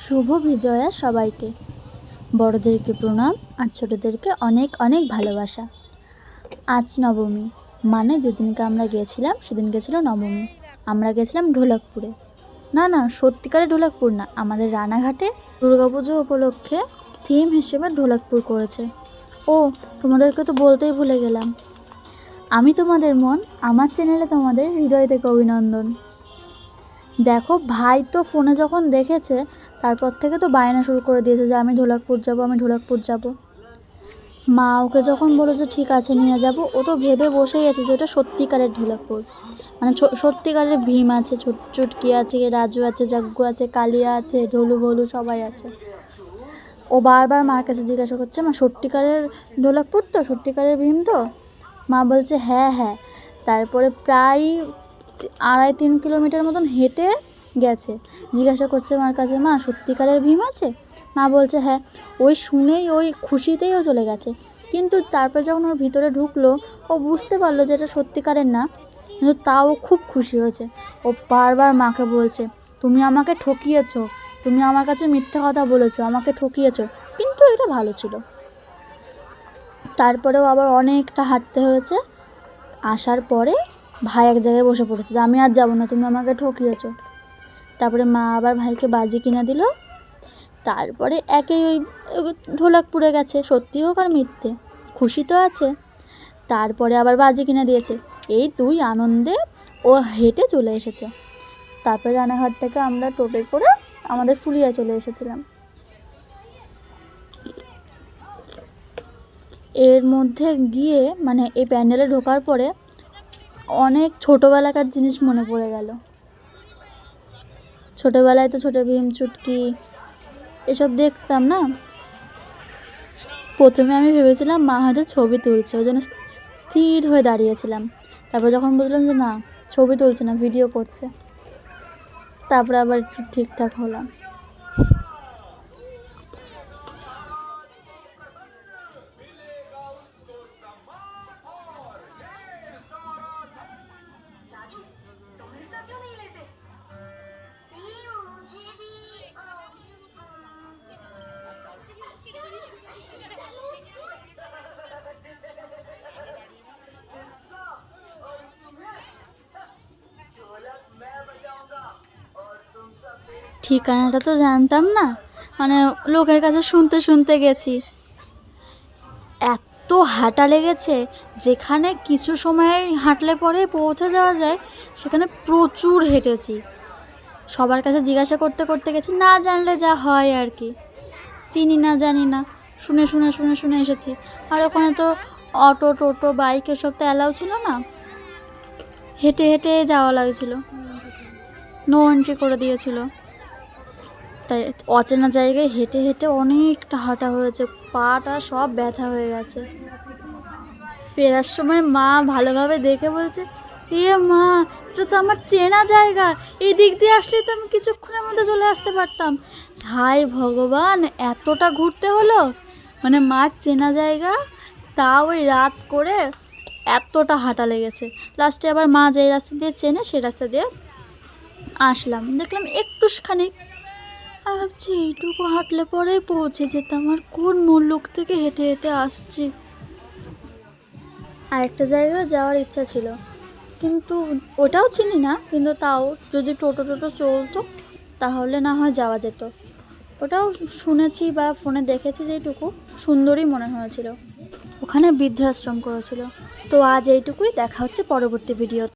শুভ বিজয়া সবাইকে। বড়দেরকে প্রণাম আর ছোটদেরকে অনেক অনেক ভালোবাসা। আজ নবমী, মানে যেদিনকে আমরা গিয়েছিলাম সেদিনকে ছিল নবমী। আমরা গেছিলাম ঢোলকপুরে। না না, সত্যিকারের ঢোলকপুর না, আমাদের রানাঘাটে দুর্গাপুজো উপলক্ষে থিম হিসেবে ঢোলকপুর করেছে। ও, তোমাদেরকে তো বলতেই ভুলে গেলাম, আমি তোমাদের মন, আমার চ্যানেলে তোমাদের হৃদয় থেকে অভিনন্দন। দেখো, ভাই তো ফোনে যখন দেখেছে তারপর থেকে তো বায়না শুরু করে দিয়েছে যে আমি ঢোলকপুর যাব, আমি ঢোলকপুর যাব। মা ওকে যখন বলো যে ঠিক আছে নিয়ে যাব, ও তো ভেবে বসেই আছে যে ওটা সত্যিকারের ঢোলকপুর, মানে সত্যিকারের ভীম আছে, চুটকি আছে, রাজু আছে, জাগ্গু আছে, কালিয়া আছে, ঢোলু ভোলু সবাই আছে। ও বারবার মার কাছে জিজ্ঞাসা করছে, মা সত্যিকারের ঢোলকপুর তো, সত্যিকারের ভীম তো? মা বলছে হ্যাঁ হ্যাঁ। তারপরে প্রায় 2.5-3 কিলোমিটার মতন হেঁটে গেছে, জিজ্ঞাসা করছে মার কাছে, মা সত্যিকারের ভীম আছে? মা বলছে হ্যাঁ। ওই শুনেই ওই খুশিতেই ও চলে গেছে, কিন্তু তারপর যখন ওর ভিতরে ঢুকলো ও বুঝতে পারলো যে এটা সত্যিকারের না, কিন্তু তাও খুব খুশি হয়েছে। ও বারবার মাকে বলছে, তুমি আমাকে ঠকিয়েছো, তুমি আমার কাছে মিথ্যে কথা বলেছো, আমাকে ঠকিয়েছো, কিন্তু এটা ভালো ছিল। তারপরেও আবার অনেকটা হাঁটতে হয়েছে। আসার পরে ভাই এক জায়গায় বসে পড়েছে যে আমি আর যাবো না, তুমি আমাকে ঠকিয়েছো। তারপরে মা আবার ভাইকে বাজি কিনে দিল। তারপরে একেই ওই ঢোলকপুরে গেছে, সত্যি হোক আর মিথ্যে, খুশি তো আছে। তারপরে আবার বাজি কিনে দিয়েছে। এই দুই আনন্দে ও হেঁটে চলে এসেছে। তারপরে রানাঘাট থেকে আমরা টোটো করে আমাদের ফুলিয়া চলে এসেছিলাম। এর মধ্যে গিয়ে মানে এই প্যান্ডেলে ঢোকার পরে অনেক ছোটোবেলাকার জিনিস মনে পড়ে গেল। ছোটোবেলায় তো ছোটো ভীম, চুটকি এসব দেখতাম না। প্রথমে আমি ভেবেছিলাম মা হয়তো ছবি তুলছে, ওই জন্য স্থির হয়ে দাঁড়িয়েছিলাম। তারপর যখন বুঝলাম যে না, ছবি তুলছে না, ভিডিও করছে, তারপরে আবার একটু ঠিকঠাক হলাম। ঠিকানাটা তো জানতাম না, মানে লোকের কাছে শুনতে শুনতে গেছি। এত হাঁটা লেগেছে, যেখানে কিছু সময় হাঁটলে পরে পৌঁছে যাওয়া যায় সেখানে প্রচুর হেঁটেছি। সবার কাছে জিজ্ঞাসা করতে করতে গেছি, না জানলে যা হয় আর কি, চিনি না জানি না, শুনে শুনে শুনে শুনে এসেছি। আর ওখানে তো অটো টোটো বাইক এসব তো অ্যালাউ ছিল না, হেঁটে হেঁটে যাওয়া লাগছিল, নো এন্ট্রি করে দিয়েছিল। তাই অচেনা জায়গায় হেঁটে হেঁটে অনেকটা হাঁটা হয়েছে, পাটা সব ব্যথা হয়ে গেছে। ফেরার সময় মা ভালোভাবে দেখে বলছে, এ মা, এটা তো আমার চেনা জায়গা, এই দিক দিয়ে আসলে তো আমি কিছুক্ষণের মধ্যে চলে আসতে পারতাম। হায় ভগবান, এতটা ঘুরতে হলো, মানে মার চেনা জায়গা, তাও ওই রাত করে এতটা হাঁটা লেগেছে। লাস্টে আবার মা যেই রাস্তা দিয়ে চেনে সেই রাস্তা দিয়ে আসলাম, দেখলাম একটুখানি, আমি ভাবছি এইটুকু হাঁটলে পরেই পৌঁছে যেতাম, আর কোন মুল্লুক থেকে হেঁটে হেঁটে আসছি। আরেকটা জায়গায় যাওয়ার ইচ্ছা ছিল, কিন্তু ওটাও চিনি না, কিন্তু তাও যদি টোটো চলতো তাহলে না হয় যাওয়া যেত। ওটাও শুনেছি বা ফোনে দেখেছি, যেটুকু সুন্দরই মনে হয়েছিল। ওখানে বৃদ্ধাশ্রম করেছিল। তো আজ এইটুকুই, দেখা হচ্ছে পরবর্তী ভিডিও।